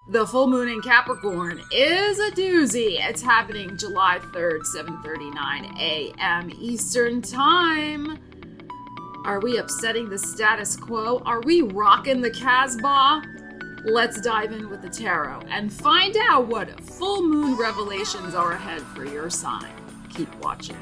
The full moon in Capricorn is a doozy. It's happening July 3rd, 7:39 a.m. Eastern Time. Are we upsetting the status quo? Are we rocking the Casbah? Let's dive in with the tarot and find out what full moon revelations are ahead for your sign. Keep watching.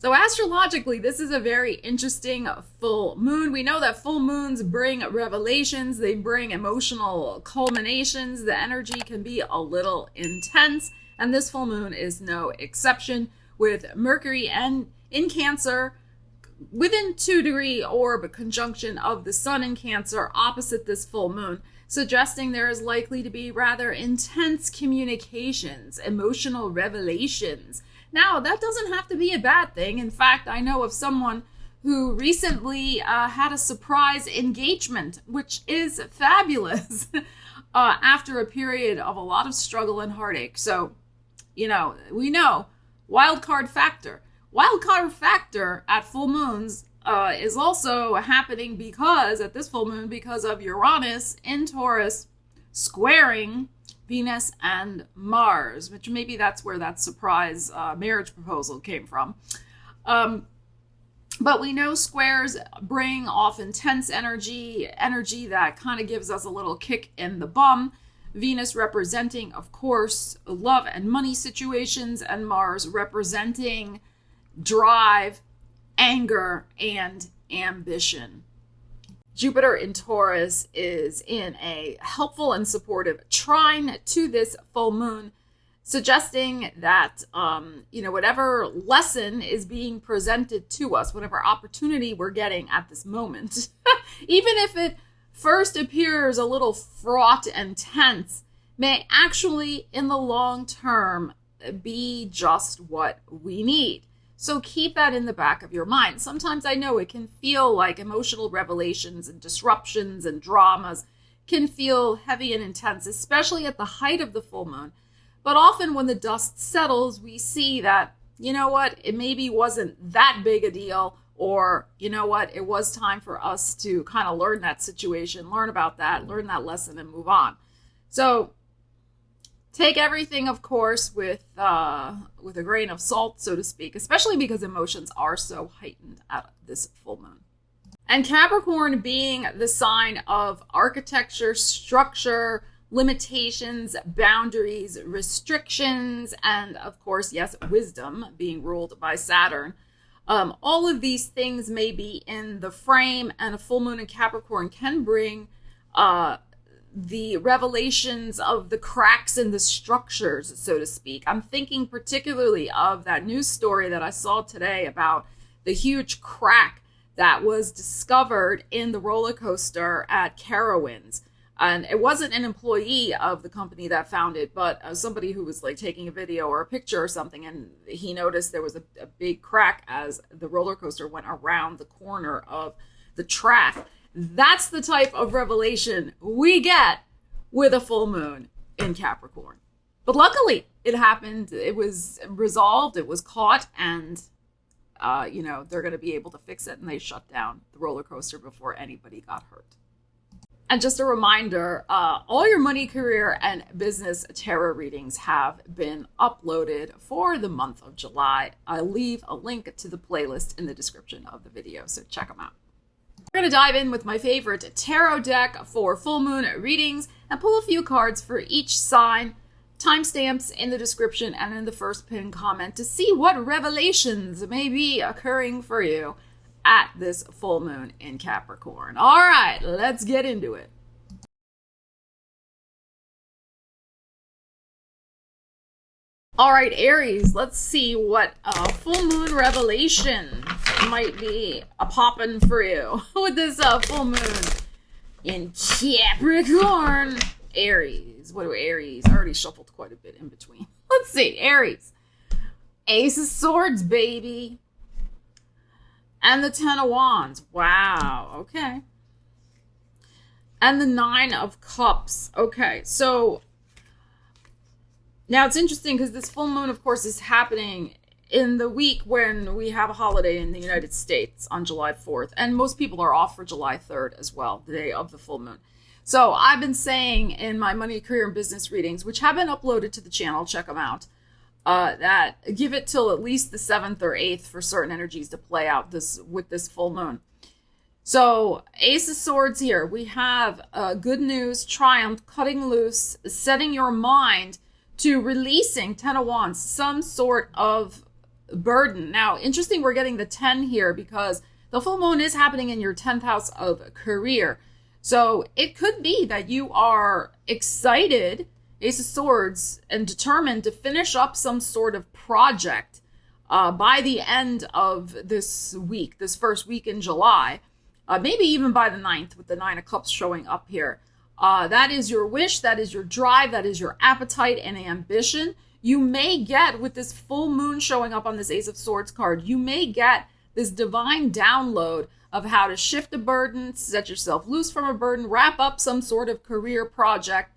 So astrologically, this is a very interesting full moon. We know that full moons bring revelations. They bring emotional culminations. The energy can be a little intense, and this full moon is no exception, with Mercury and in Cancer within 2-degree orb conjunction of the sun in Cancer opposite this full moon, suggesting there is likely to be rather intense communications, emotional revelations. Now, that doesn't have to be a bad thing. In fact, I know of someone who recently had a surprise engagement, which is fabulous, after a period of a lot of struggle and heartache. So, we know, wild card factor. Wild card factor at full moons is also happening because, at this full moon, because of Uranus in Taurus squaring Venus and Mars, which maybe that's where that surprise marriage proposal came from. But we know squares bring off intense energy that kind of gives us a little kick in the bum. Venus representing, of course, love and money situations, and Mars representing drive, anger, and ambition. Jupiter in Taurus is in a helpful and supportive trine to this full moon, suggesting that, whatever lesson is being presented to us, whatever opportunity we're getting at this moment, even if it first appears a little fraught and tense, may actually, in the long term, be just what we need. So keep that in the back of your mind. Sometimes I know it can feel like emotional revelations and disruptions and dramas can feel heavy and intense, especially at the height of the full moon. But often when the dust settles, we see that, it maybe wasn't that big a deal, or, it was time for us to kind of learn that situation, learn about that, learn that lesson, and move on. So take everything, of course, with a grain of salt, so to speak, especially because emotions are so heightened at this full moon. And Capricorn being the sign of architecture, structure, limitations, boundaries, restrictions, and of course, yes, wisdom, being ruled by Saturn. All of these things may be in the frame, and a full moon in Capricorn can bring the revelations of the cracks in the structures, so to speak. I'm thinking particularly of that news story that I saw today about the huge crack that was discovered in the roller coaster at Carowinds. And it wasn't an employee of the company that found it, but somebody who was like taking a video or a picture or something, and he noticed there was a big crack as the roller coaster went around the corner of the track. That's the type of revelation we get with a full moon in Capricorn. But luckily, it happened. It was resolved. It was caught. And, they're going to be able to fix it. And they shut down the roller coaster before anybody got hurt. And just a reminder, all your money, career, and business tarot readings have been uploaded for the month of July. I'll leave a link to the playlist in the description of the video, so check them out. We're going to dive in with my favorite tarot deck for full moon readings and pull a few cards for each sign. Timestamps in the description and in the first pinned comment to see what revelations may be occurring for you at this full moon in Capricorn. All right, let's get into it. All right, Aries, let's see what full moon revelation might be a poppin' for you with this full moon in Capricorn. Aries, what do Aries? I already shuffled quite a bit in between. Let's see, Aries. Ace of Swords, baby. And the Ten of Wands. Wow, okay. And the Nine of Cups. Okay, so now it's interesting because this full moon, of course, is happening in the week when we have a holiday in the United States on July 4th. And most people are off for July 3rd as well, the day of the full moon. So I've been saying in my money, career, and business readings, which have been uploaded to the channel, check them out, that give it till at least the 7th or 8th for certain energies to play out with this full moon. So Ace of Swords here, we have good news, triumph, cutting loose, setting your mind to releasing, 10 of Wands, some sort of burden. Now, interesting, we're getting the 10 here because the full moon is happening in your 10th house of career. So it could be that you are excited, Ace of Swords, and determined to finish up some sort of project by the end of this week, this first week in July. Maybe even by the 9th with the 9 of Cups showing up here. That is your wish, that is your drive, that is your appetite and ambition. You may get, with this full moon showing up on this Ace of Swords card, you may get this divine download of how to shift a burden, set yourself loose from a burden, wrap up some sort of career project.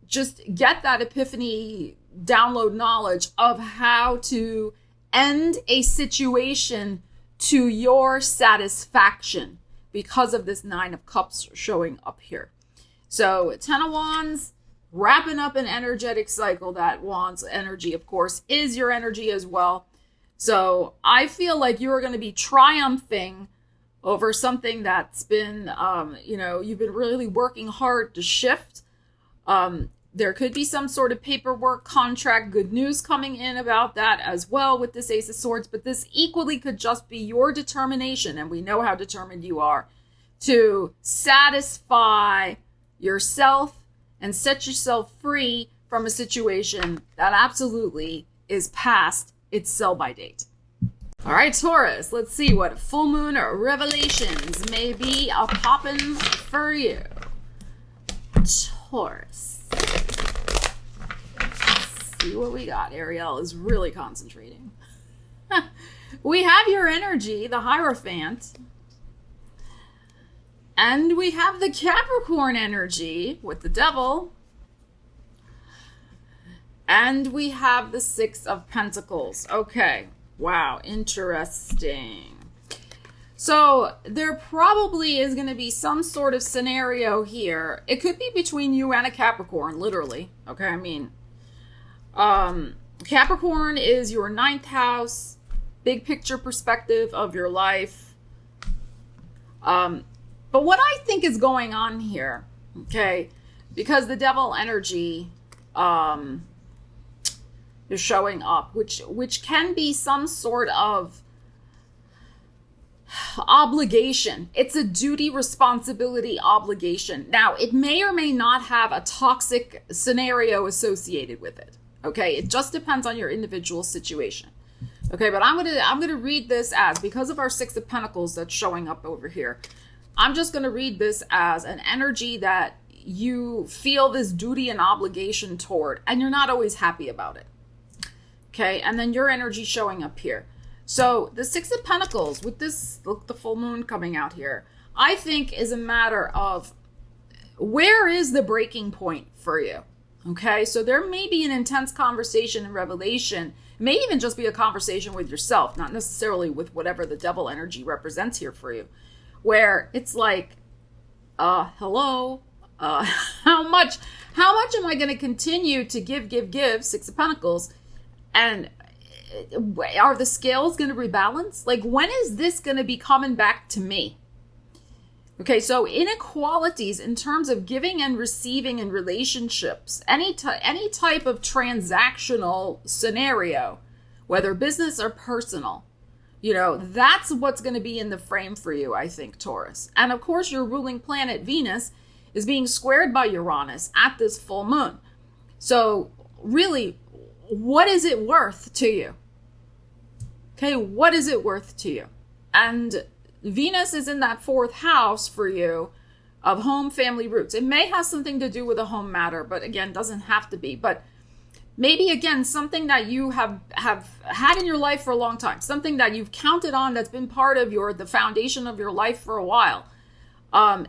Just get that epiphany download knowledge of how to end a situation to your satisfaction because of this 9 of Cups showing up here. So 10 of Wands, wrapping up an energetic cycle. That Wands energy, of course, is your energy as well. So I feel like you're going to be triumphing over something that's been, you've been really working hard to shift. There could be some sort of paperwork, contract, good news coming in about that as well with this Ace of Swords. But this equally could just be your determination, and we know how determined you are, to satisfy yourself and set yourself free from a situation that absolutely is past its sell-by date. All right, Taurus, let's see what full moon revelations may be a poppin' for you. Taurus. See what we got. Ariel is really concentrating. We have your energy, the Hierophant. And we have the Capricorn energy with the Devil. And we have the 6 of Pentacles. Okay. Wow. Interesting. So there probably is going to be some sort of scenario here. It could be between you and a Capricorn, literally. Okay. I mean, Capricorn is your 9th house, big picture perspective of your life. But what I think is going on here, okay, because the Devil energy is showing up, which can be some sort of obligation. It's a duty, responsibility, obligation. Now, it may or may not have a toxic scenario associated with it. Okay, it just depends on your individual situation. Okay, but I'm gonna read this as, because of our 6 of Pentacles that's showing up over here, I'm just gonna read this as an energy that you feel this duty and obligation toward, and you're not always happy about it. Okay, and then your energy showing up here. So the 6 of Pentacles with this, look, the full moon coming out here, I think is a matter of where is the breaking point for you? Okay, so there may be an intense conversation and revelation. It may even just be a conversation with yourself, not necessarily with whatever the Devil energy represents here for you, where it's like, hello, how much am I going to continue to give, 6 of Pentacles, and are the scales going to rebalance? Like, when is this going to be coming back to me? Okay, so inequalities in terms of giving and receiving in relationships, any type of transactional scenario, whether business or personal, that's what's going to be in the frame for you, I think, Taurus. And of course, your ruling planet, Venus, is being squared by Uranus at this full moon. So really, what is it worth to you? Okay, what is it worth to you? And Venus is in that 4th house for you of home, family, roots. It may have something to do with a home matter, but again, doesn't have to be. But maybe, again, something that you have had in your life for a long time, something that you've counted on that's been part of the foundation of your life for a while.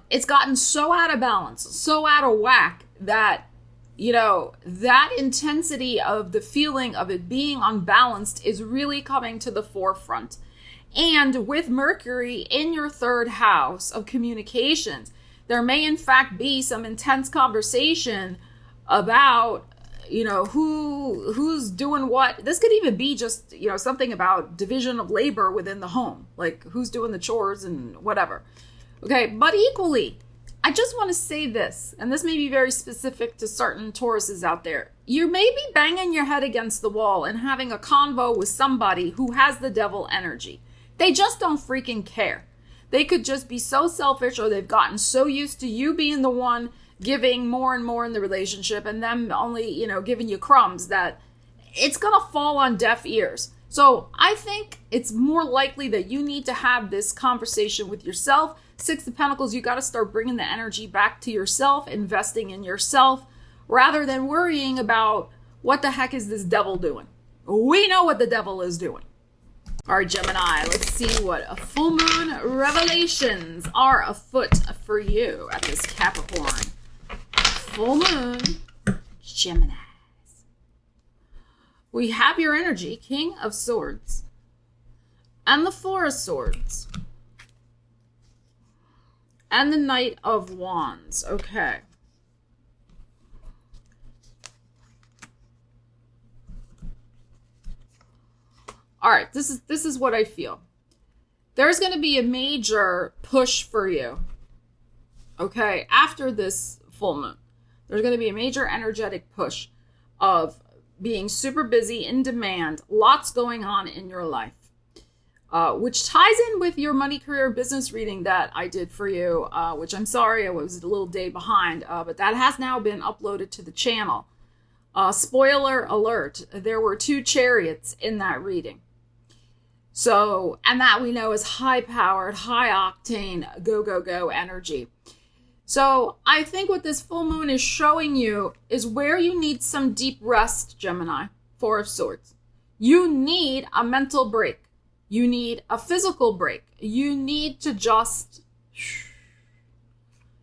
It's gotten so out of balance, so out of whack that you know, that intensity of the feeling of it being unbalanced is really coming to the forefront. And with Mercury in your third house of communications, there may in fact be some intense conversation about, you know, who's doing what. This could even be just, you know, something about division of labor within the home, like who's doing the chores and whatever. Okay, but equally, I just want to say this, and this may be very specific to certain Tauruses out there. You may be banging your head against the wall and having a convo with somebody who has the devil energy. They just don't freaking care. They could just be so selfish, or they've gotten so used to you being the one giving more and more in the relationship and them only, you know, giving you crumbs, that it's going to fall on deaf ears. So I think it's more likely that you need to have this conversation with yourself. Six of Pentacles, you got to start bringing the energy back to yourself, investing in yourself, rather than worrying about what the heck is this devil doing. We know what the devil is doing. All right, Gemini, let's see what a full moon revelations are afoot for you at this Capricorn full moon, Gemini. We have your energy, King of Swords and the Four of Swords and the Knight of Wands. Okay. All right, this is what I feel. There's going to be a major push for you, okay, after this full moon. There's going to be a major energetic push of being super busy, in demand, lots going on in your life, which ties in with your money, career, business reading that I did for you, which I'm sorry I was a little day behind, but that has now been uploaded to the channel. Spoiler alert, there were 2 chariots in that reading. So, and that we know is high-powered, high-octane, go energy. So, I think what this full moon is showing you is where you need some deep rest, Gemini, Four of Swords. You need a mental break. You need a physical break. You need to just,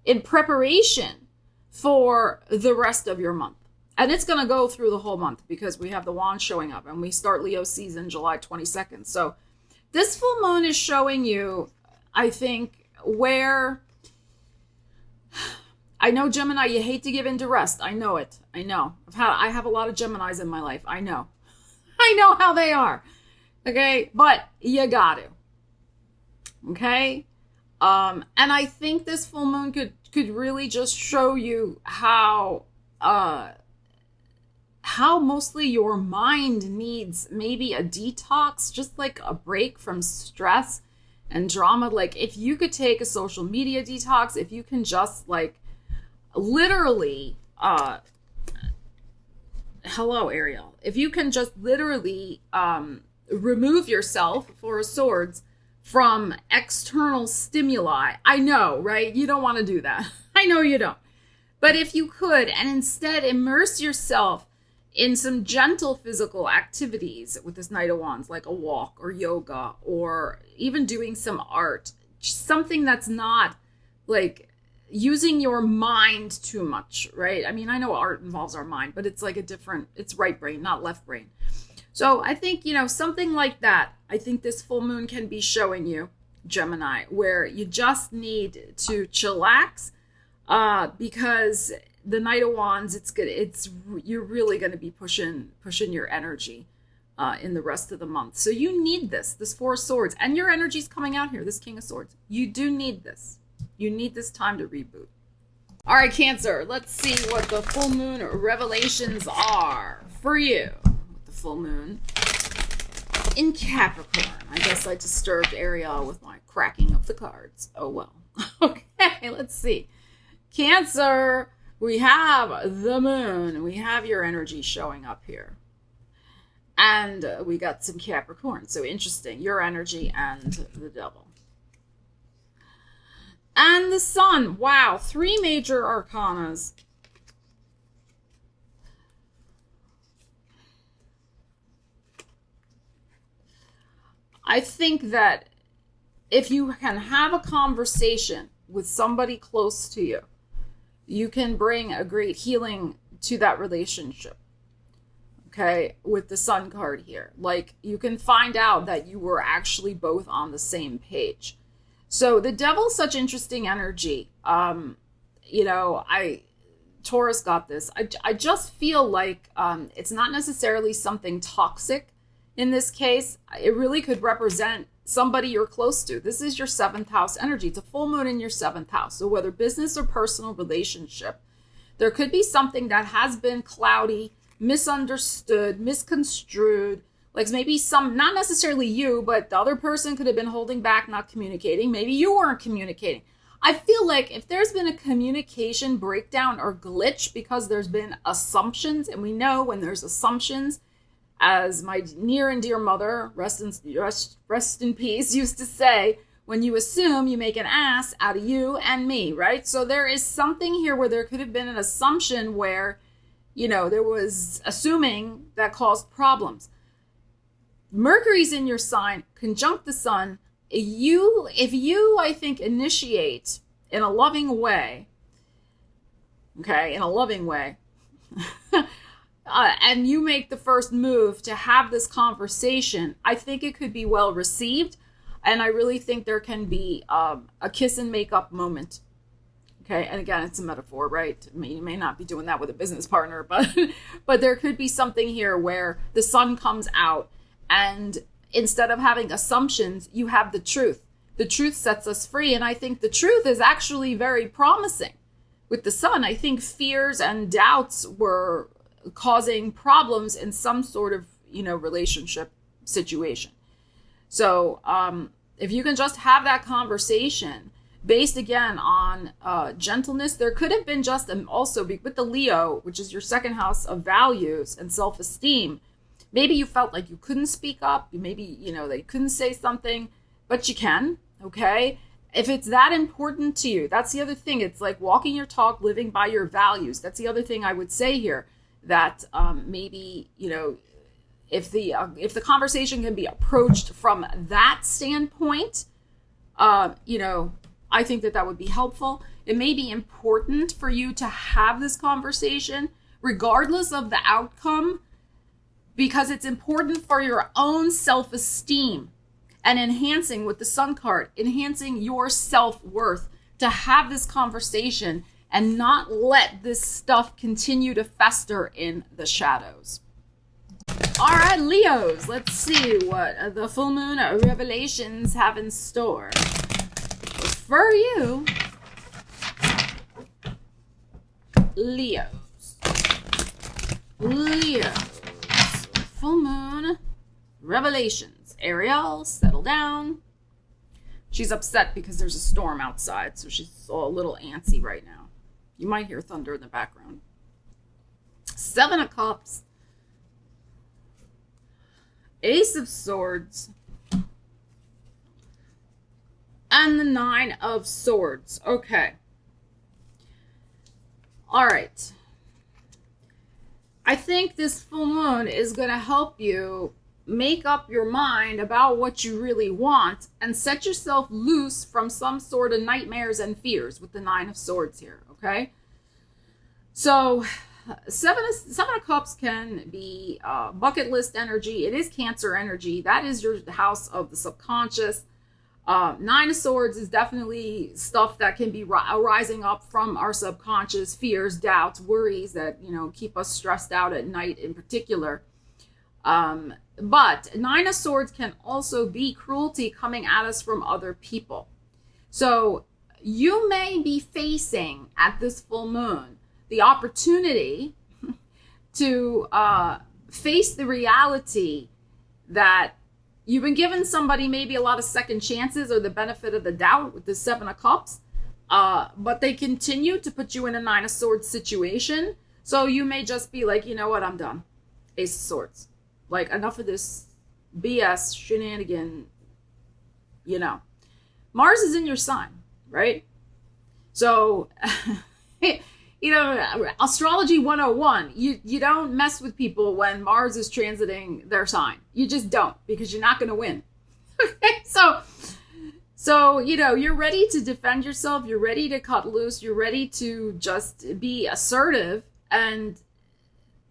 in preparation for the rest of your month. And it's going to go through the whole month because we have the wand showing up and we start Leo season July 22nd. So this full moon is showing you, I think, where, I know Gemini, you hate to give in to rest. I know it. I know. I have a lot of Geminis in my life. I know. I know how they are. Okay. But you got to. Okay. And I think this full moon could really just show you how mostly your mind needs maybe a detox, just like a break from stress and drama. Like if you could take a social media detox, if you can just like literally, hello Ariel, if you can just literally remove yourself, Four of Swords, from external stimuli. I know, right? You don't want to do that. I know you don't. But if you could, and instead immerse yourself in some gentle physical activities with this Knight of Wands, like a walk or yoga, or even doing some art, something that's not like using your mind too much, right? I mean, I know art involves our mind, but it's like it's right brain, not left brain. So I think, something like that, I think this full moon can be showing you, Gemini, where you just need to chillax, because the Knight of Wands, you're really going to be pushing your energy in the rest of the month. So you need this Four of Swords, and your energy's coming out here, this King of Swords. You do need this. You need this time to reboot. All right, Cancer, let's see what the full moon revelations are for you. The full moon in Capricorn. I guess I disturbed Ariel with my cracking of the cards. Oh, well. Okay, let's see. Cancer, we have the moon. We have your energy showing up here. And we got some Capricorn. So interesting. Your energy and the devil. And the sun. Wow. 3 major arcanas. I think that if you can have a conversation with somebody close to you, you can bring a great healing to that relationship. Okay, with the Sun card here. Like, you can find out that you were actually both on the same page. So the Devil's such interesting energy. Taurus got this. I just feel like it's not necessarily something toxic in this case. It really could represent somebody you're close to. This is your 7th house energy. It's a full moon in your 7th house. So whether business or personal relationship, there could be something that has been cloudy, misunderstood, misconstrued. Like maybe not necessarily you, but the other person could have been holding back, not communicating. Maybe you weren't communicating. I feel like if there's been a communication breakdown or glitch because there's been assumptions, and we know when there's assumptions, as my near and dear mother, rest in peace, used to say, when you assume, you make an ass out of you and me, right? So there is something here where there could have been an assumption where, there was assuming that caused problems. Mercury's in your sign, conjunct the Sun. If you, I think, initiate in a loving way, and you make the first move to have this conversation, I think it could be well received. And I really think there can be a kiss and make up moment. Okay. And again, it's a metaphor, right? I mean, you may not be doing that with a business partner, but there could be something here where the Sun comes out, and instead of having assumptions, you have the truth. The truth sets us free. And I think the truth is actually very promising. With the Sun, I think fears and doubts were causing problems in some sort of, relationship situation. So if you can just have that conversation based again on gentleness, there could have been just also with the Leo, which is your 2nd house of values and self-esteem. Maybe you felt like you couldn't speak up. Maybe, they couldn't say something, but you can. Okay. If it's that important to you, that's the other thing. It's like walking your talk, living by your values. That's the other thing I would say here. That maybe, if the conversation can be approached from that standpoint, I think that would be helpful. It may be important for you to have this conversation, regardless of the outcome, because it's important for your own self-esteem and enhancing with the Sun card, enhancing your self-worth, to have this conversation and not let this stuff continue to fester in the shadows. All right, Leos, let's see what the full moon revelations have in store for you. Leos. Full moon revelations. Ariel, settle down. She's upset because there's a storm outside, so she's a little antsy right now. You might hear thunder in the background. 7 of Cups. Ace of Swords. And the 9 of Swords. Okay. All right. I think this full moon is going to help you make up your mind about what you really want and set yourself loose from some sort of nightmares and fears with the 9 of Swords here. Okay. So 7 of Cups can be bucket list energy. It is Cancer energy. That is your house of the subconscious. 9 of Swords is definitely stuff that can be rising up from our subconscious, fears, doubts, worries that, keep us stressed out at night in particular. But 9 of Swords can also be cruelty coming at us from other people. So you may be facing at this full moon the opportunity to face the reality that you've been giving somebody maybe a lot of second chances or the benefit of the doubt with the 7 of Cups, but they continue to put you in a 9 of Swords situation. So you may just be like, you know what, I'm done. Ace of Swords. Like, enough of this BS shenanigan, Mars is in your sign, right? So, Astrology 101, you don't mess with people when Mars is transiting their sign. You just don't, because you're not going to win. Okay, so you're ready to defend yourself. You're ready to cut loose. You're ready to just be assertive and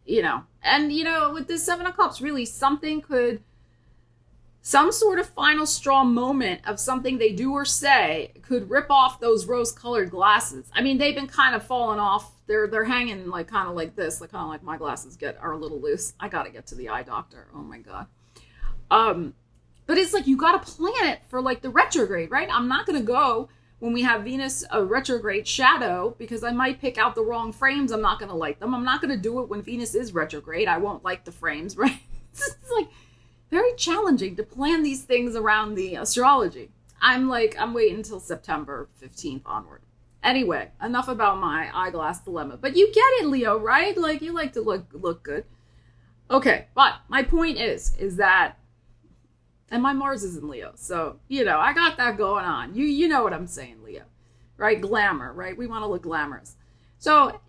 And, with this Seven of Cups, really some sort of final straw moment of something they do or say could rip off those rose-colored glasses. I mean, they've been kind of falling off. They're hanging like kind of like this, like kind of like my glasses are a little loose. I got to get to the eye doctor. Oh my God. But it's like, you got to plan it for like the retrograde, right? I'm not going to go when we have Venus a retrograde shadow because I might pick out the wrong frames. I'm not going to like them. I'm not going to do it when Venus is retrograde. I won't like the frames, right? It's like very challenging to plan these things around the astrology. I'm waiting until September 15th onward. Anyway, enough about my eyeglass dilemma. But you get it, Leo, right? Like, you like to look good. Okay, but my point is that, and my Mars is in Leo, so, I got that going on. You know what I'm saying, Leo, right? Glamour, right? We want to look glamorous. So,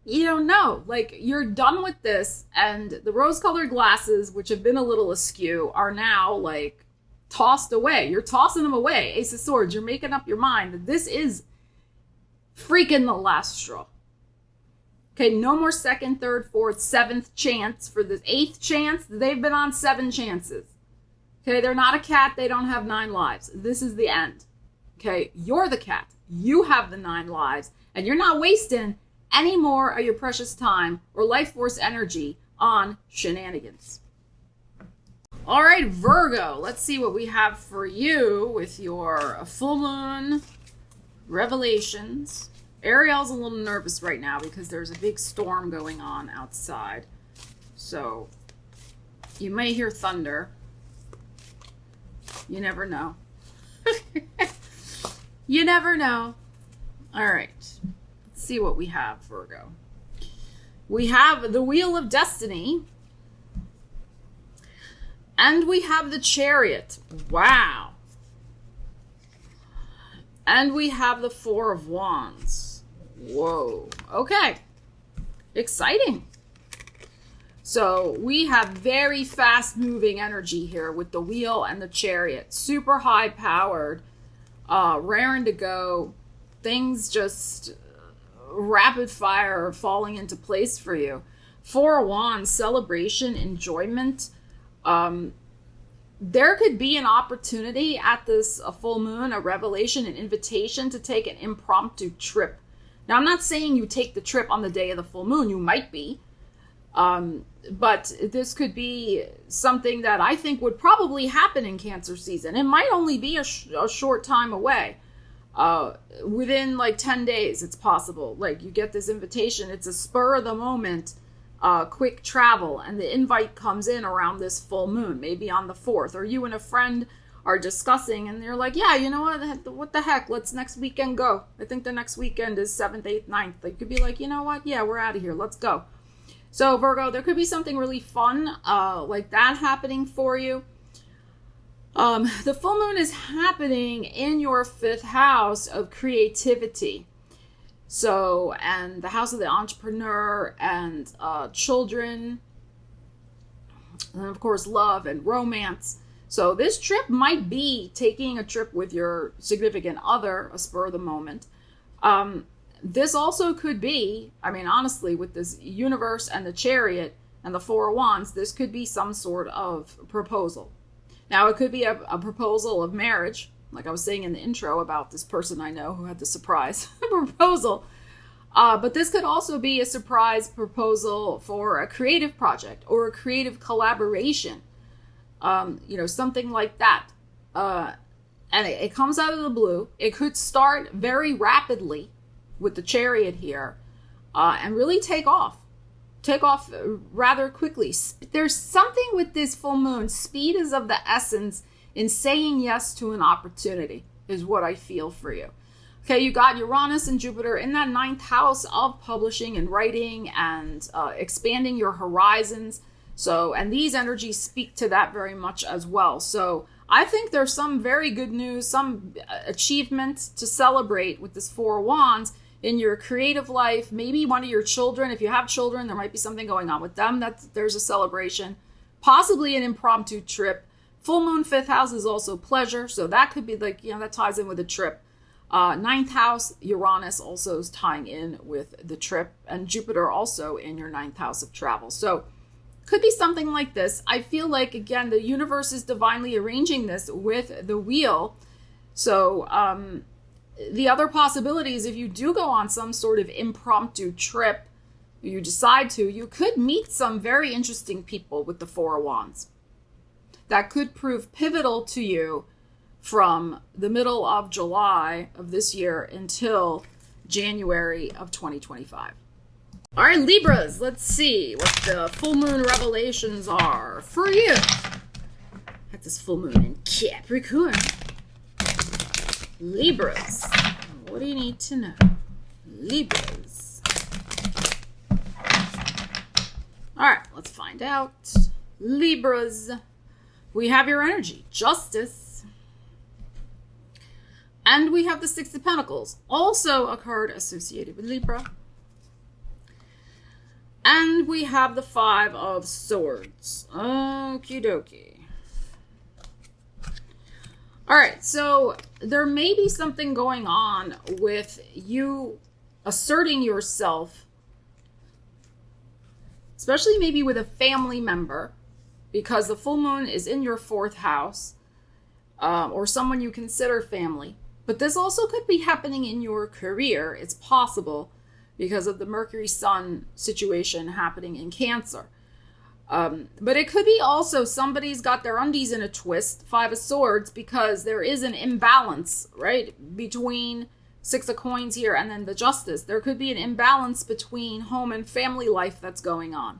no, you're done with this, and the rose-colored glasses, which have been a little askew, are now, tossed away. You're tossing them away. Ace of Swords, you're making up your mind that this is freaking the last straw. Okay, no more second, third, fourth, seventh chance. For the eighth chance, they've been on 7 chances. Okay, they're not a cat. They don't have 9 lives. This is the end. Okay, you're the cat. You have the 9 lives, and you're not wasting any more of your precious time or life force energy on shenanigans. All right, Virgo, let's see what we have for you with your full moon revelations. Ariel's a little nervous right now because there's a big storm going on outside. So you may hear thunder. You never know. You never know. All right. Let's see what we have, Virgo. We have the Wheel of Destiny. And we have the Chariot. Wow. And we have the Four of Wands. Whoa. Okay. Exciting. So we have very fast moving energy here with the Wheel and the Chariot. Super high powered, raring to go. Things just rapid fire falling into place for you. Four of Wands, celebration, enjoyment. There could be an opportunity at this full moon, a revelation, an invitation to take an impromptu trip. Now, I'm not saying you take the trip on the day of the full moon. You might be. But this could be something that I think would probably happen in Cancer season. It might only be a short time away. Within 10 days, it's possible. You get this invitation. It's a spur of the moment, quick travel. And the invite comes in around this full moon, maybe on the 4th. Or you and a friend are discussing and they're like, yeah, you know what the heck? Let's next weekend go. I think the next weekend is 7th, 8th, 9th. They could be like, you know what? Yeah, we're out of here. Let's go. So Virgo, there could be something really fun like that happening for you. The full moon is happening in your 5th house of creativity. So, and the house of the entrepreneur and children, and of course love and romance. So this trip might be taking a trip with your significant other, a spur of the moment. This also could be, honestly, with this universe and the Chariot and the Four of Wands, this could be some sort of proposal. Now, it could be a proposal of marriage, like I was saying in the intro about this person I know who had the surprise proposal. But this could also be a surprise proposal for a creative project or a creative collaboration, something like that. And it comes out of the blue. It could start very rapidly with the Chariot here, and really take off rather quickly. There's something with this full moon. Speed is of the essence in saying yes to an opportunity is what I feel for you. Okay, you got Uranus and Jupiter in that 9th house of publishing and writing and expanding your horizons. So, and these energies speak to that very much as well. So I think there's some very good news, some achievement to celebrate with this Four of Wands in your creative life. Maybe one of your children, if you have children, there might be something going on with them. There's a celebration, possibly an impromptu trip. Full moon 5th house is also pleasure. So that could be that ties in with a trip. Ninth house, Uranus also is tying in with the trip, and Jupiter also in your ninth house of travel. So could be something like this. I feel like, again, the universe is divinely arranging this with the wheel. So the other possibilities, if you do go on some sort of impromptu trip, you decide to, you could meet some very interesting people with the Four of Wands. That could prove pivotal to you from the middle of July of this year until January of 2025. All right, Libras, let's see what the full moon revelations are for you. At this full moon in Capricorn. Libras, what do you need to know? Libras. All right, let's find out. Libras, we have your energy, justice. And we have the Six of Pentacles, also a card associated with Libra. And we have the Five of Swords. Okie dokie. All right, so there may be something going on with you asserting yourself, especially maybe with a family member, because the full moon is in your fourth house, or someone you consider family. But this also could be happening in your career. It's possible because of the Mercury-Sun situation happening in Cancer. But it could be also somebody's got their undies in a twist, Five of Swords, because there is an imbalance, right, between Six of Coins here and then the Justice. There could be an imbalance between home and family life that's going on.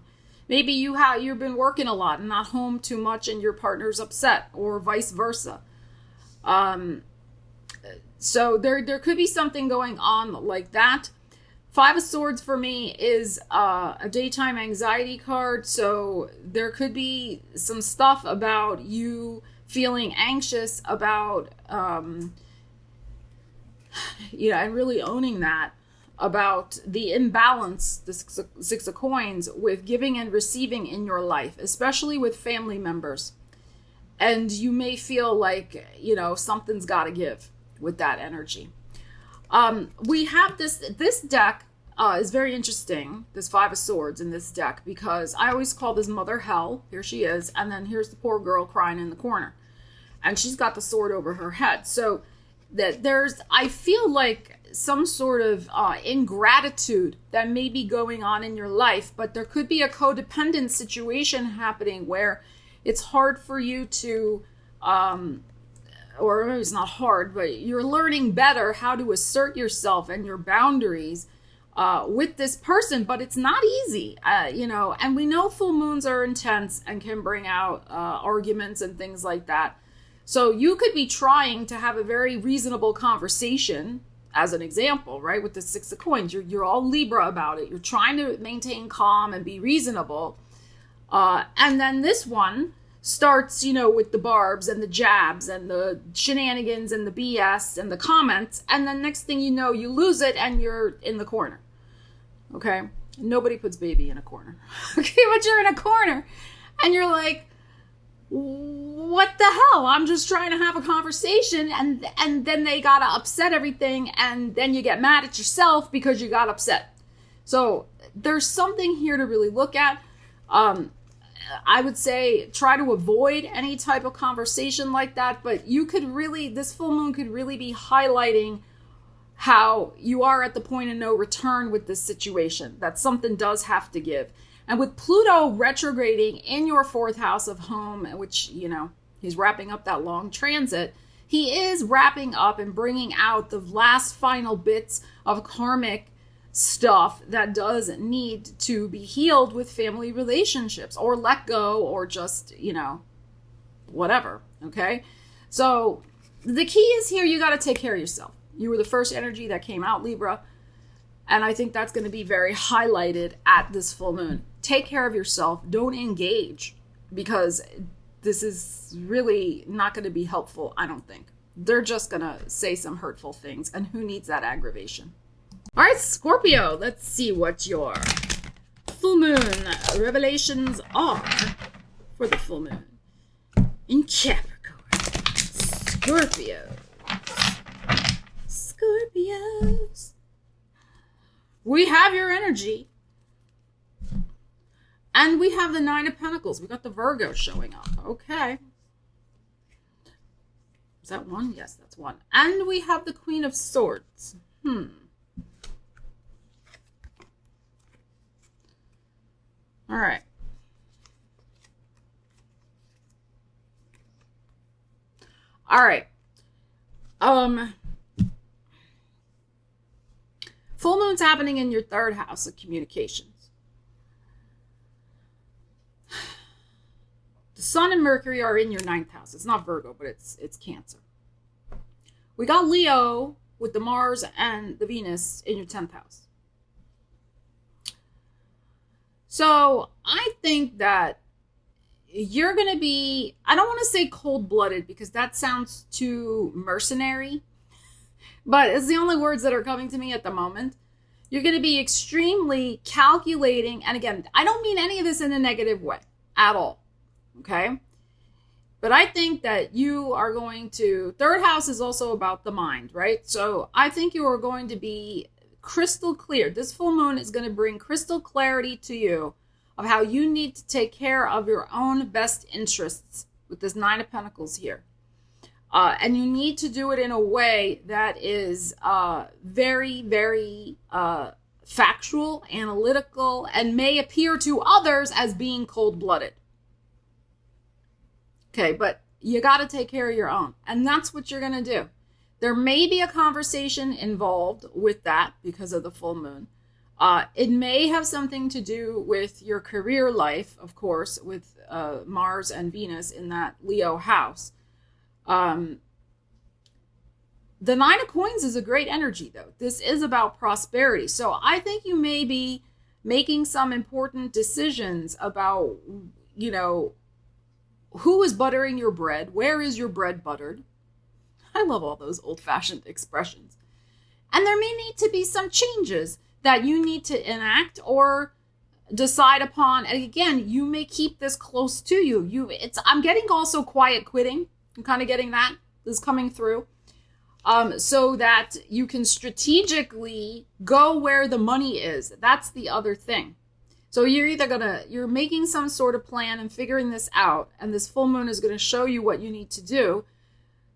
Maybe you've been working a lot and not home too much and your partner's upset, or vice versa. So there could be something going on like that. Five of Swords for me is a daytime anxiety card. So there could be some stuff about you feeling anxious about, and really owning that, about the imbalance, the Six of Coins, with giving and receiving in your life, especially with family members. And you may feel like, something's got to give with that energy. We have this deck is very interesting, this Five of Swords in this deck, because I always call this Mother Hell. Here she is, and then here's the poor girl crying in the corner, and she's got the sword over her head. So that I feel like some sort of ingratitude that may be going on in your life, but there could be a codependent situation happening where it's hard for you to or maybe it's not hard, but you're learning better how to assert yourself and your boundaries with this person, but it's not easy, and we know full moons are intense and can bring out arguments and things like that. So you could be trying to have a very reasonable conversation, as an example, right, with the Six of Coins. You're all Libra about it. You're trying to maintain calm and be reasonable. And then this one starts, with the barbs and the jabs and the shenanigans and the BS and the comments. And then next thing you know, you lose it and you're in the corner. Okay? Nobody puts baby in a corner. Okay, but you're in a corner and you're like, what the hell? I'm just trying to have a conversation, and then they gotta upset everything, and then you get mad at yourself because you got upset. So there's something here to really look at. I would say try to avoid any type of conversation like that, but this full moon could really be highlighting how you are at the point of no return with this situation, that something does have to give. And with Pluto retrograding in your fourth house of home, which, he's wrapping up that long transit, he is wrapping up and bringing out the last final bits of karmic stuff that does need to be healed with family relationships, or let go, or just, whatever. Okay. So the key is here, you got to take care of yourself. You were the first energy that came out, Libra. And I think that's going to be very highlighted at this full moon. Take care of yourself. Don't engage, because this is really not going to be helpful, I don't think. They're just going to say some hurtful things, and who needs that aggravation? All right, Scorpio, let's see what your full moon revelations are for the full moon in Capricorn. Scorpio. Scorpios. We have your energy. And we have the Nine of Pentacles. We got the Virgo showing up. Okay. Is that one? Yes, that's one. And we have the Queen of Swords. All right. All right. Full moon's happening in your third house of communications. The Sun and Mercury are in your ninth house. It's not Virgo, but it's Cancer. We got Leo with the Mars and the Venus in your 10th house. So I think that you're going to be, I don't want to say cold-blooded because that sounds too mercenary, but it's the only words that are coming to me at the moment. You're going to be extremely calculating. And again, I don't mean any of this in a negative way at all. Okay. But I think that you are going to, third house is also about the mind, right? So I think you are going to be crystal clear. This full moon is going to bring crystal clarity to you of how you need to take care of your own best interests with this Nine of Pentacles here. And you need to do it in a way that is very, very factual, analytical, and may appear to others as being cold-blooded. Okay, but you got to take care of your own. And that's what you're going to do. There may be a conversation involved with that because of the full moon. It may have something to do with your career life, of course, with Mars and Venus in that Leo house. The Nine of Coins is a great energy, though. This is about prosperity. So I think you may be making some important decisions about, you know, who is buttering your bread? Where is your bread buttered? I love all those old-fashioned expressions. And there may need to be some changes that you need to enact or decide upon. And again, you may keep this close to you. I'm getting also quiet quitting. I'm kind of getting that. This is coming through. So that you can strategically go where the money is. That's the other thing. So you're either you're making some sort of plan and figuring this out, and this full moon is going to show you what you need to do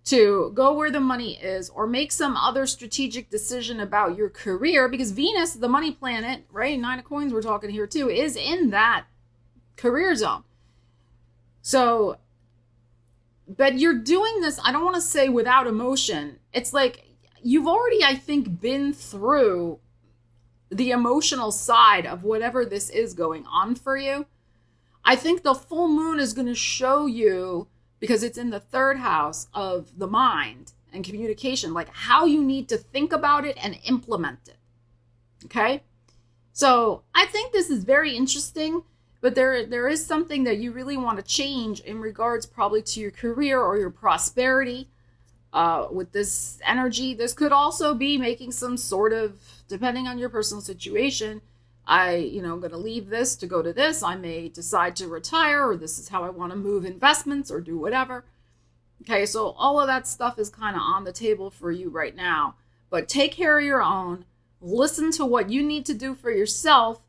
to go where the money is, or make some other strategic decision about your career, because Venus, the money planet, right? Nine of Coins, we're talking here too, is in that career zone. So, but you're doing this, I don't want to say without emotion. It's like you've already, I think, been through the emotional side of whatever this is going on for you. I think the full moon is going to show you, because it's in the third house of the mind and communication, like how you need to think about it and implement it. Okay? So I think this is very interesting, but there is something that you really want to change in regards probably to your career or your prosperity with this energy. This could also be making some sort of, depending on your personal situation, I'm going to leave this to go to this. I may decide to retire, or this is how I want to move investments or do whatever. Okay, so all of that stuff is kind of on the table for you right now. But take care of your own. Listen to what you need to do for yourself.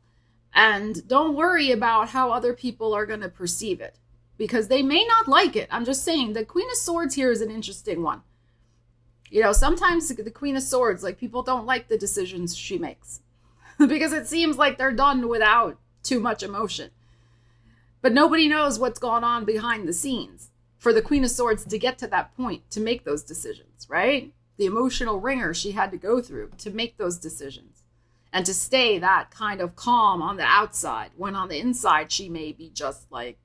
And don't worry about how other people are going to perceive it, because they may not like it. I'm just saying, the Queen of Swords here is an interesting one. Sometimes the Queen of Swords, like, people don't like the decisions she makes because it seems like they're done without too much emotion. But nobody knows what's going on behind the scenes for the Queen of Swords to get to that point, to make those decisions, right? The emotional ringer she had to go through to make those decisions and to stay that kind of calm on the outside, when on the inside she may be just like,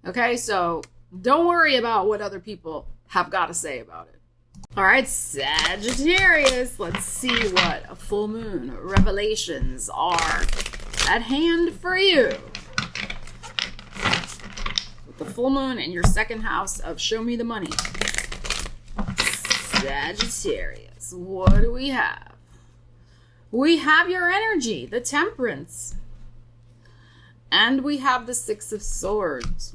Okay, so don't worry about what other people have got to say about it. All right, Sagittarius, let's see what a full moon revelations are at hand for you. With the full moon in your second house of Show Me the Money. Sagittarius, what do we have? We have your energy, the Temperance. And we have the Six of Swords.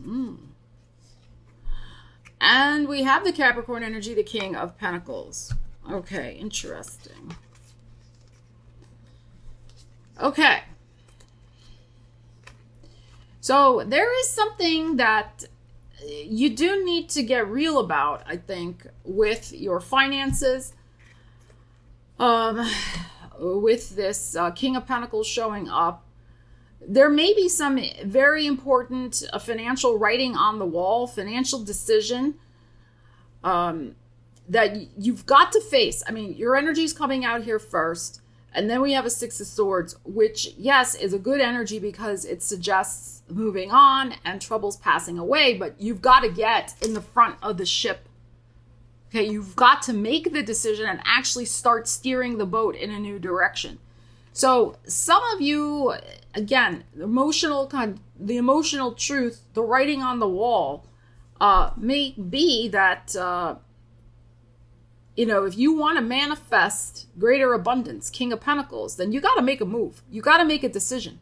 And we have the Capricorn energy, the King of Pentacles. Okay, interesting. Okay. So there is something that you do need to get real about, I think, with your finances. With this King of Pentacles showing up, there may be some very important financial writing on the wall, financial decision that you've got to face. I mean, your energy is coming out here first. And then we have a Six of Swords, which, yes, is a good energy because it suggests moving on and troubles passing away. But you've got to get in the front of the ship. Okay, you've got to make the decision and actually start steering the boat in a new direction. So some of you, again, the emotional truth, the writing on the wall, may be that, if you want to manifest greater abundance, King of Pentacles, then you got to make a move. You got to make a decision.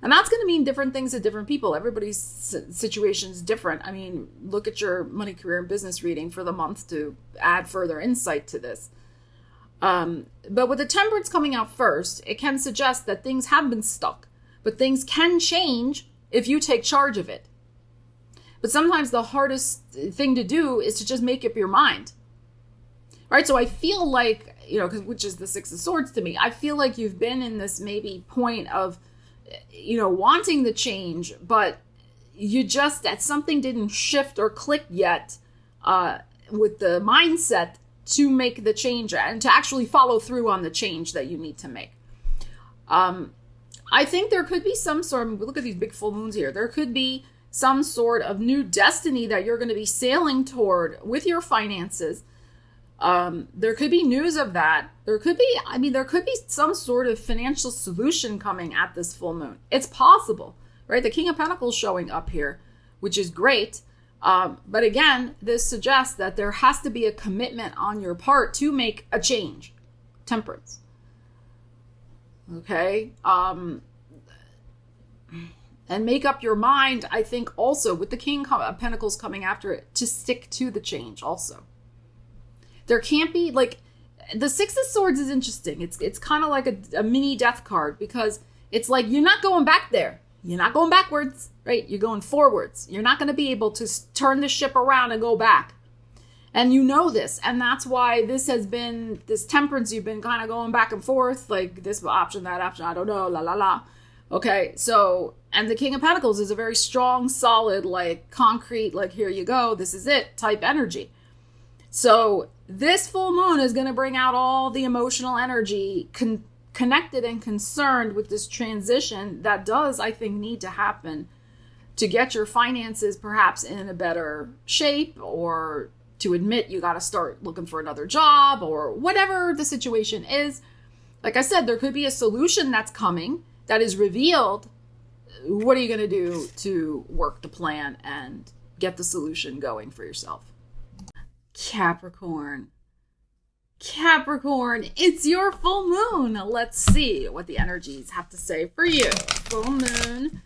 And that's going to mean different things to different people. Everybody's situation is different. I mean, look at your money, career, and business reading for the month to add further insight to this. But with the Temperance coming out first, it can suggest that things have been stuck, but things can change if you take charge of it. But sometimes the hardest thing to do is to just make up your mind. Right? So I feel like, which is the Six of Swords to me, I feel like you've been in this maybe point of, wanting the change, but you just, that something didn't shift or click yet with the mindset to make the change and to actually follow through on the change that you need to make. I think there could be some sort of, look at these big full moons here. There could be some sort of new destiny that you're going to be sailing toward with your finances. There could be news of that. There could be some sort of financial solution coming at this full moon. It's possible, right? The King of Pentacles showing up here, which is great. But again, this suggests that there has to be a commitment on your part to make a change. Temperance. Okay. And make up your mind, I think, also with the King of Pentacles coming after it, to stick to the change also. There can't be, like, the Six of Swords is interesting. It's kind of like a mini death card, because it's like you're not going back there. You're not going backwards, right? You're going forwards. You're not going to be able to turn the ship around and go back. And you know this. And that's why this has been, this Temperance, you've been kind of going back and forth, like this option, that option, I don't know, la la la. Okay, so, and the King of Pentacles is a very strong, solid, like concrete, like here you go, this is it type energy. So this full moon is going to bring out all the emotional energy connected and concerned with this transition that does, I think, need to happen to get your finances perhaps in a better shape, or to admit you got to start looking for another job, or whatever the situation is. Like I said, there could be a solution that's coming that is revealed. What are you going to do to work the plan and get the solution going for yourself? Capricorn, it's your full moon. Let's see what the energies have to say for you. Full moon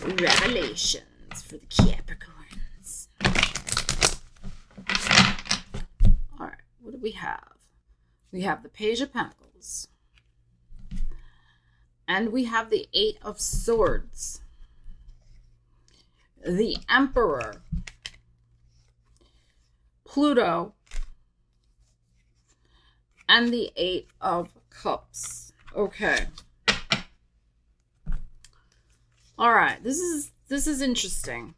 revelations for the Capricorns. All right, what do we have? We have the Page of Pentacles. And we have the Eight of Swords. The Emperor. Pluto, and the Eight of Cups. Okay. All right. This is interesting.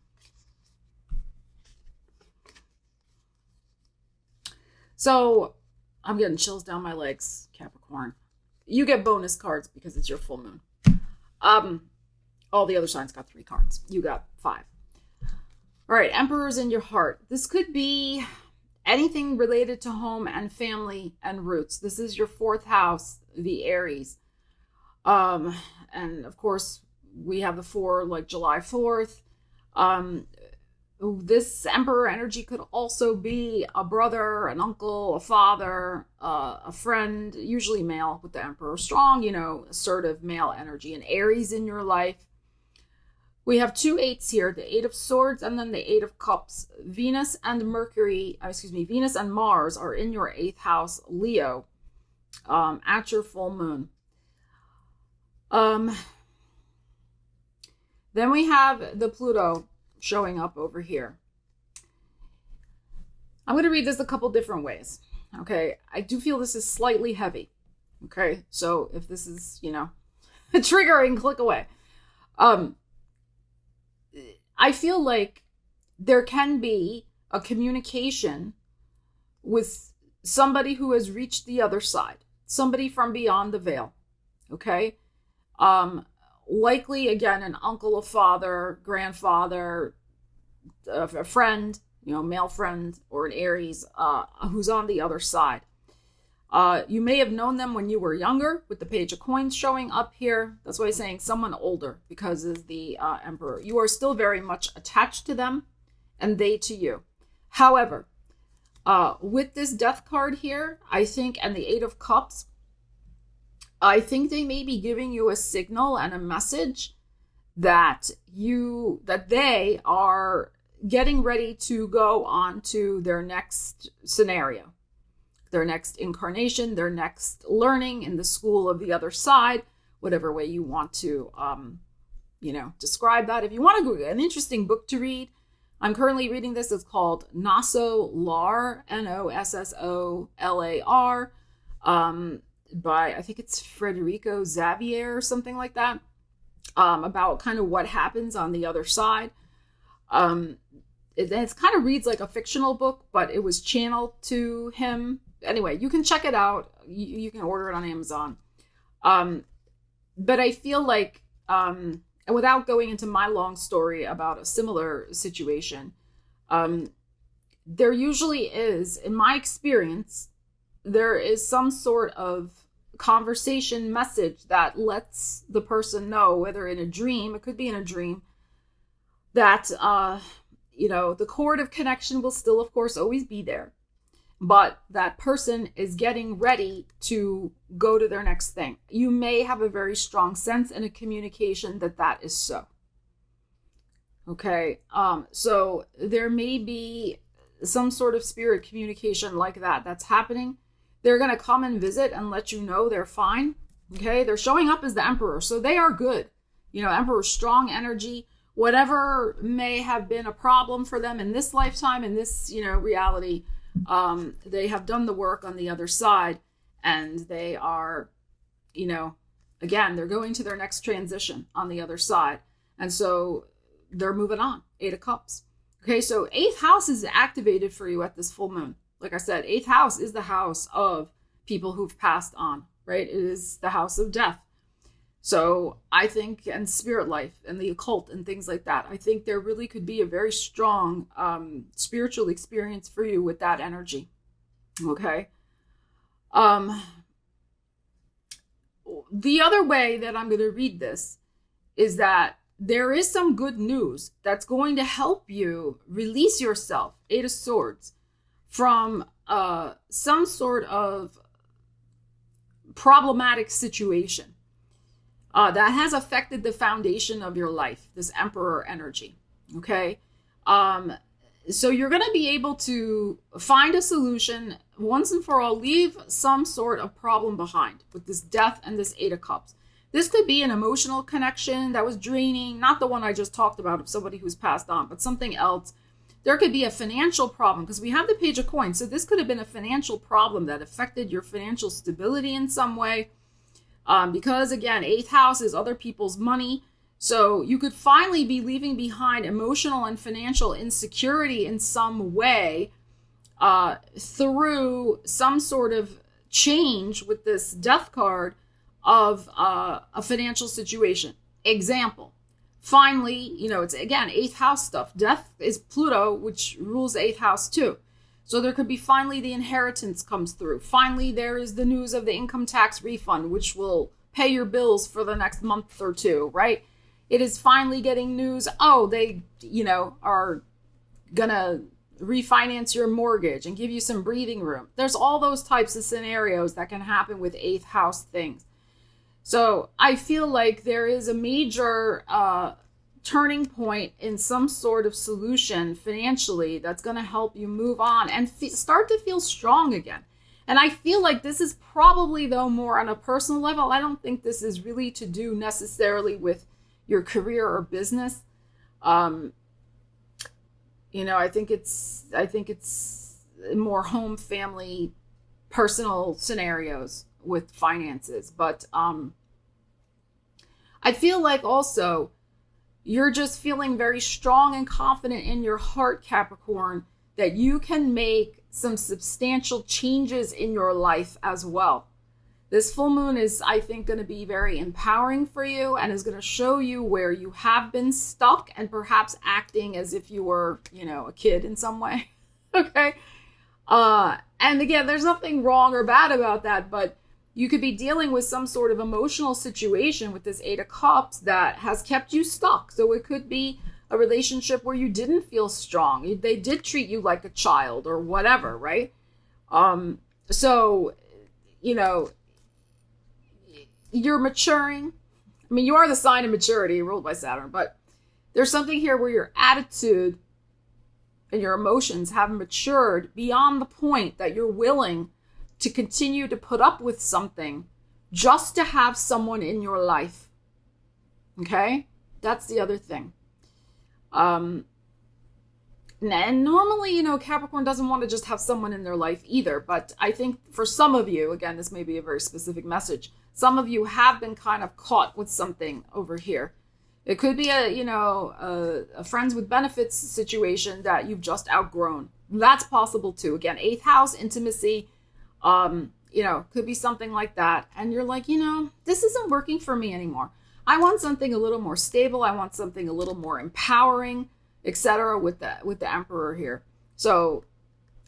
So I'm getting chills down my legs, Capricorn. You get bonus cards because it's your full moon. All the other signs got 3 cards. You got 5. All right. Emperor's in your heart. This could be anything related to home and family and roots. This is your 4th house, the Aries. And of course, we have the 4, like July 4th. This Emperor energy could also be a brother, an uncle, a father, a friend, usually male with the Emperor. Strong, assertive male energy. And Aries in your life, We have two eights here, the Eight of Swords and then the Eight of Cups. Venus and Mars are in your 8th house, Leo, at your full moon. Then we have the Pluto showing up over here. I'm going to read this a couple different ways. Okay, I do feel this is slightly heavy. Okay, so if this is, triggering, click away. I feel like there can be a communication with somebody who has reached the other side, somebody from beyond the veil. Okay, likely again an uncle, a father, grandfather, a friend, male friend, or an Aries who's on the other side. You may have known them when you were younger, with the Page of Coins showing up here. That's why I'm saying someone older, because is the Emperor. You are still very much attached to them, and they to you. However, with this Death card here, I think, and the Eight of Cups, I think they may be giving you a signal and a message that they are getting ready to go on to their next scenario, their next incarnation, their next learning in the school of the other side, whatever way you want to, describe that. If you want to go, an interesting book to read, I'm currently reading this. It's called Nossolar, Nossolar, by, I think it's Federico Xavier or something like that, about kind of what happens on the other side. It kind of reads like a fictional book, but it was channeled to him. Anyway, you can check it out. You can order it on Amazon. But I feel like, and without going into my long story about a similar situation, there usually is, in my experience, there is some sort of conversation message that lets the person know, whether in a dream, it could be in a dream, that, the cord of connection will still, of course, always be there. But that person is getting ready to go to their next thing. You may have a very strong sense and a communication that is so. Okay, so there may be some sort of spirit communication like that that's happening. They're going to come and visit and let you know they're fine. Okay, they're showing up as the Emperor, so they are good. Emperor, strong energy. Whatever may have been a problem for them in this lifetime, in this, reality, they have done the work on the other side, and they are, again, they're going to their next transition on the other side. And so they're moving on. 8 of Cups. Okay, so 8th house is activated for you at this full moon. Like I said, 8th house is the house of people who've passed on, right? It is the house of death. So I think, and spirit life and the occult and things like that, I think there really could be a very strong spiritual experience for you with that energy. Okay. The other way that I'm going to read this is that there is some good news that's going to help you release yourself, 8 of Swords, from some sort of problematic situation that has affected the foundation of your life, this Emperor energy. Okay. So you're going to be able to find a solution once and for all, leave some sort of problem behind with this Death and this 8 of Cups. This could be an emotional connection that was draining, not the one I just talked about of somebody who's passed on, but something else. There could be a financial problem because we have the Page of Coins. So this could have been a financial problem that affected your financial stability in some way. Because again, 8th house is other people's money. So you could finally be leaving behind emotional and financial insecurity in some way through some sort of change with this Death card of a financial situation. Example, finally, it's again 8th house stuff. Death is Pluto, which rules 8th house too. So there could be finally the inheritance comes through. Finally, there is the news of the income tax refund, which will pay your bills for the next month or two, right? It is finally getting news. Oh, they, are going to refinance your mortgage and give you some breathing room. There's all those types of scenarios that can happen with 8th house things. So I feel like there is a major turning point in some sort of solution financially that's going to help you move on and start to feel strong again. And I feel like this is probably, though, more on a personal level. I don't think this is really to do necessarily with your career or business. I think it's more home, family, personal scenarios with finances. But I feel like also you're just feeling very strong and confident in your heart, Capricorn, that you can make some substantial changes in your life as well. This full moon is, I think, going to be very empowering for you and is going to show you where you have been stuck and perhaps acting as if you were, a kid in some way. Okay. And again, there's nothing wrong or bad about that, but you could be dealing with some sort of emotional situation with this Eight of Cups that has kept you stuck. So it could be a relationship where you didn't feel strong. They did treat you like a child or whatever, right? So, you're maturing. I mean, you are the sign of maturity ruled by Saturn, but there's something here where your attitude and your emotions have matured beyond the point that you're willing to continue to put up with something just to have someone in your life. Okay? That's the other thing. And normally, Capricorn doesn't want to just have someone in their life either. But I think for some of you, again, this may be a very specific message. Some of you have been kind of caught with something over here. It could be a friends with benefits situation that you've just outgrown. That's possible too. Again, 8th house, intimacy, could be something like that. And you're like, this isn't working for me anymore. I want something a little more stable. I want something a little more empowering, etc. with the Emperor here. So,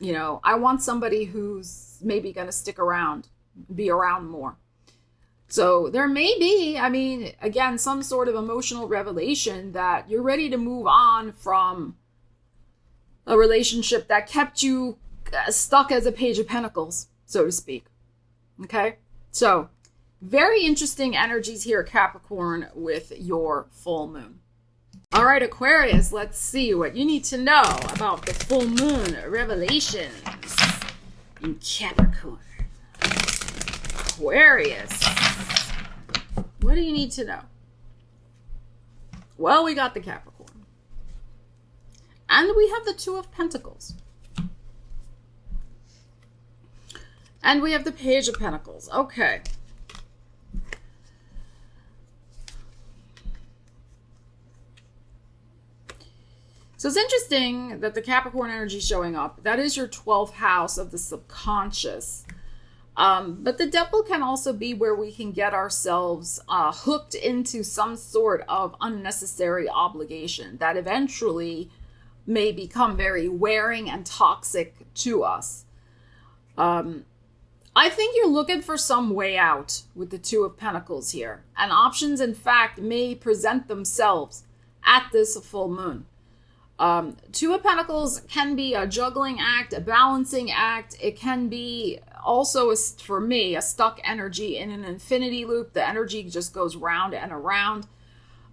I want somebody who's maybe going to stick around, be around more. So there may be, again, some sort of emotional revelation that you're ready to move on from a relationship that kept you stuck as a Page of Pentacles, so to speak. Okay? So very interesting energies here, Capricorn, with your full moon. All right, Aquarius, let's see what you need to know about the full moon revelations in Capricorn. Aquarius, what do you need to know? Well, we got the Capricorn. And we have the Two of Pentacles. And we have the Page of Pentacles. Okay. So it's interesting that the Capricorn energy is showing up. That is your 12th house of the subconscious. But the devil can also be where we can get ourselves hooked into some sort of unnecessary obligation that eventually may become very wearing and toxic to us. I think you're looking for some way out with the Two of Pentacles here. And options, in fact, may present themselves at this full moon. Two of Pentacles can be a juggling act, a balancing act. It can be also, for me, a stuck energy in an infinity loop. The energy just goes round and around.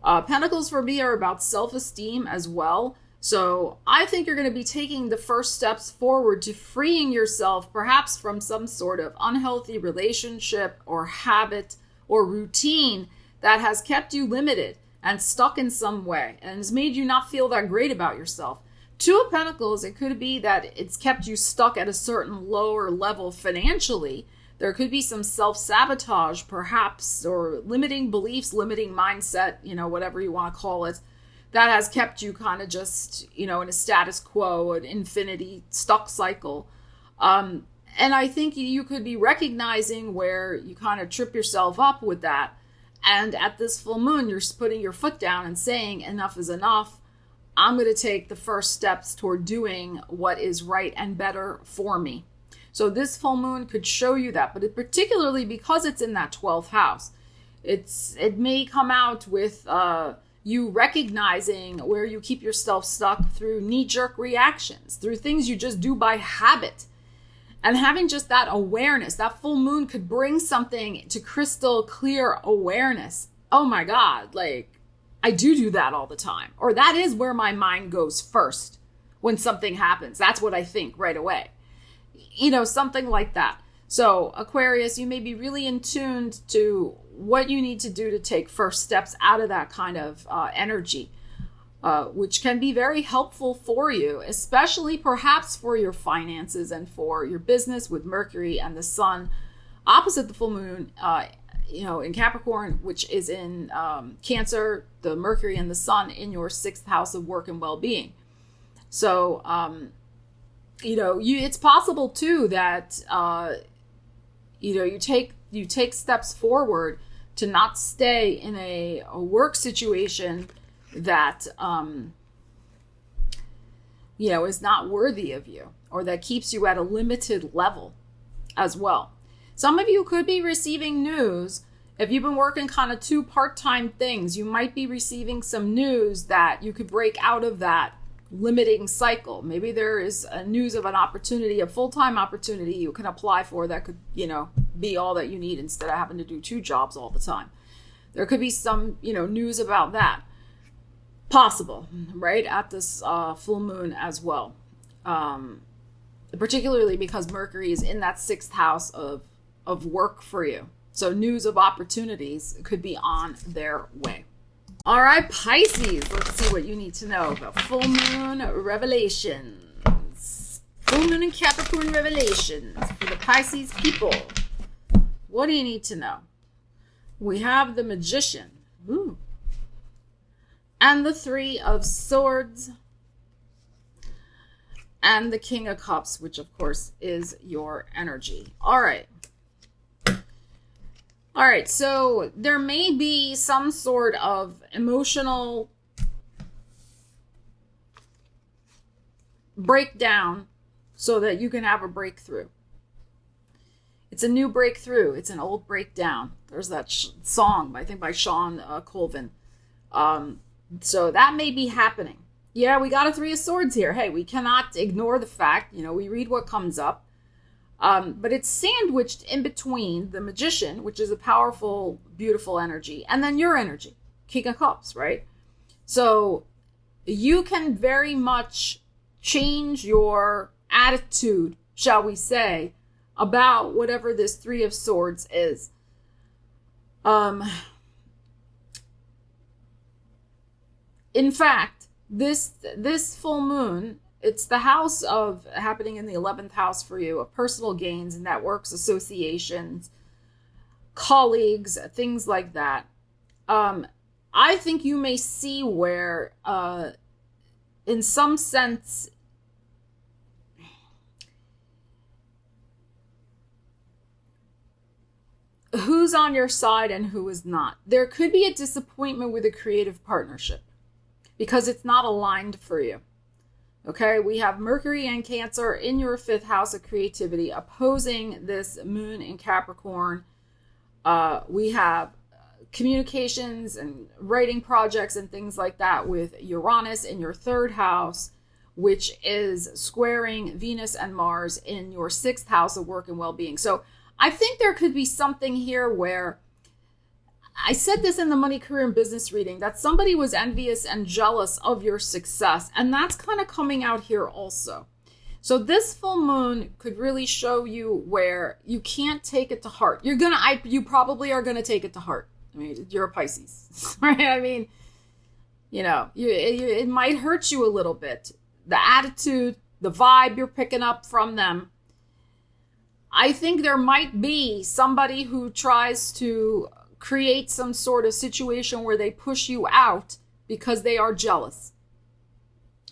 Pentacles for me are about self-esteem as well. So I think you're going to be taking the first steps forward to freeing yourself perhaps from some sort of unhealthy relationship or habit or routine that has kept you limited and stuck in some way and has made you not feel that great about yourself. Two of Pentacles, it could be that it's kept you stuck at a certain lower level financially. There could be some self-sabotage perhaps, or limiting beliefs, limiting mindset, whatever you want to call it, that has kept you kind of just, in a status quo, an infinity stuck cycle. And I think you could be recognizing where you kind of trip yourself up with that. And at this full moon, you're putting your foot down and saying, enough is enough. I'm going to take the first steps toward doing what is right and better for me. So this full moon could show you that, but particularly because it's in that 12th house, it may come out with you recognizing where you keep yourself stuck through knee-jerk reactions, through things you just do by habit. And having just that awareness, that full moon could bring something to crystal clear awareness. Oh my God, I do that all the time. Or that is where my mind goes first when something happens. That's what I think right away. Something like that. So Aquarius, you may be really in tune to what you need to do to take first steps out of that kind of energy, which can be very helpful for you, especially perhaps for your finances and for your business, with Mercury and the Sun opposite the full moon, in Capricorn, which is in Cancer, the Mercury and the Sun in your 6th house of work and well-being. So, it's possible too that, you take steps forward to not stay in a work situation that, is not worthy of you, or that keeps you at a limited level as well. Some of you could be receiving news. If you've been working kind of 2 part-time things, you might be receiving some news that you could break out of that limiting cycle. Maybe there is a news of an opportunity, a full-time opportunity you can apply for that could, be all that you need instead of having to do 2 jobs all the time. There could be some, news about that. Possible, right? At this full moon as well. Particularly because Mercury is in that 6th house of work for you. So news of opportunities could be on their way. All right, Pisces, let's see what you need to know about full moon revelations. Full moon and Capricorn revelations for the Pisces people. What do you need to know? We have the Magician. Ooh. And the 3 of Swords. And the King of Cups, which of course is your energy. All right, so there may be some sort of emotional breakdown so that you can have a breakthrough. It's a new breakthrough. It's an old breakdown. There's that song, I think, by Sean Colvin. So that may be happening. Yeah, we got a 3 of Swords here. Hey, we cannot ignore the fact, we read what comes up. But it's sandwiched in between the Magician, which is a powerful, beautiful energy, and then your energy, King of Cups, right? So you can very much change your attitude, shall we say, about whatever this 3 of Swords is. In fact, this full moon, it's the house of happening in the 11th house for you, of personal gains, networks, associations, colleagues, things like that. I think you may see where, in some sense, who's on your side and who is not. There could be a disappointment with a creative partnership because it's not aligned for you. Okay, we have Mercury and Cancer in your 5th house of creativity opposing this moon in Capricorn. We have communications and writing projects and things like that with Uranus in your 3rd house, which is squaring Venus and Mars in your 6th house of work and well-being. So I think there could be something here where, I said this in the money, career, and business reading, that somebody was envious and jealous of your success. And that's kind of coming out here also. So this full moon could really show you where you can't take it to heart. You probably are going to take it to heart. I mean, you're a Pisces, right? I mean, it might hurt you a little bit. The attitude, the vibe you're picking up from them. I think there might be somebody who tries to create some sort of situation where they push you out because they are jealous.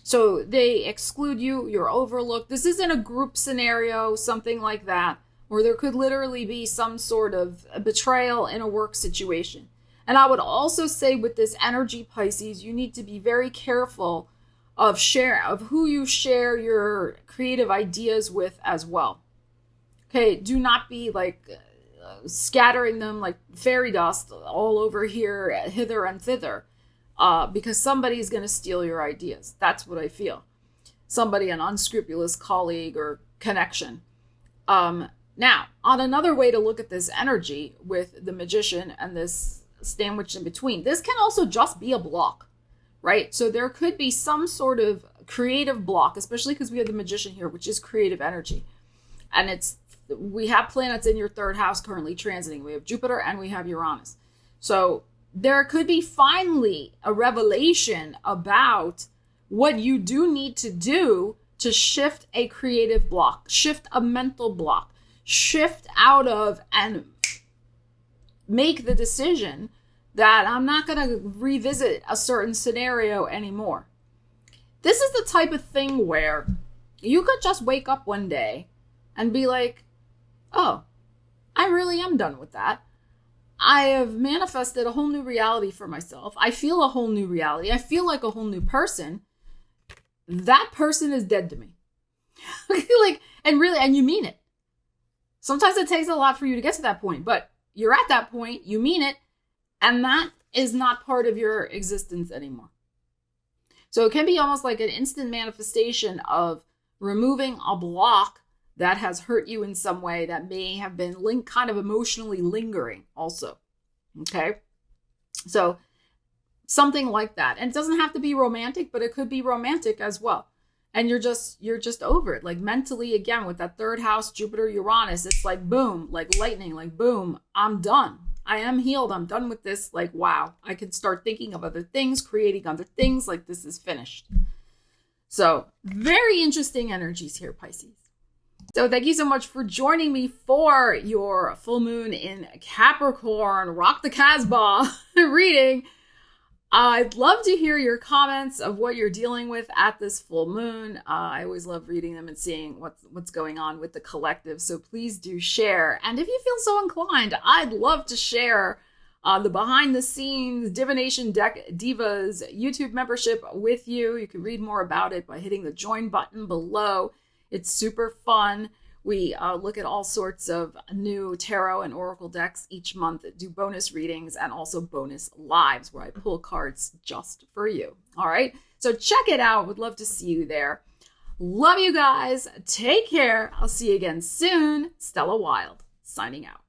So they exclude you, you're overlooked. This isn't a group scenario, something like that, or there could literally be some sort of betrayal in a work situation. And I would also say with this energy, Pisces, you need to be very careful of who you share your creative ideas with as well. Okay, do not be scattering them like fairy dust all over here, hither and thither, because somebody's going to steal your ideas. That's what I feel. Somebody, an unscrupulous colleague or connection. Now, on another way to look at this energy with the Magician and this sandwiched in between. This can also just be a block, right? So there could be some sort of creative block, especially because we have the Magician here, which is creative energy. And we have planets in your third house currently transiting. We have Jupiter and we have Uranus. So there could be finally a revelation about what you do need to do to shift a creative block, shift a mental block, shift out of and make the decision that I'm not going to revisit a certain scenario anymore. This is the type of thing where you could just wake up one day and be like, oh, I really am done with that. I have manifested a whole new reality for myself. I feel a whole new reality. I feel like a whole new person. That person is dead to me. And you mean it. Sometimes it takes a lot for you to get to that point, but you're at that point, you mean it, and that is not part of your existence anymore. So it can be almost like an instant manifestation of removing a block that has hurt you in some way that may have been kind of emotionally lingering also. Okay. So something like that. And it doesn't have to be romantic, but it could be romantic as well. And you're just over it. Like mentally, again, with that third house, Jupiter, Uranus, it's like boom, like lightning, like boom, I'm done. I am healed. I'm done with this. Like, wow, I can start thinking of other things, creating other things. Like this is finished. So very interesting energies here, Pisces. So thank you so much for joining me for your full moon in Capricorn, Rock the Casbah reading. I'd love to hear your comments of what you're dealing with at this full moon. I always love reading them and seeing what's going on with the collective. So please do share. And if you feel so inclined, I'd love to share the behind the scenes Divination Deck Divas YouTube membership with you. You can read more about it by hitting the join button below. It's super fun. We look at all sorts of new tarot and oracle decks each month, do bonus readings and also bonus lives where I pull cards just for you. All right. So check it out. Would love to see you there. Love you guys. Take care. I'll see you again soon. Stella Wilde signing out.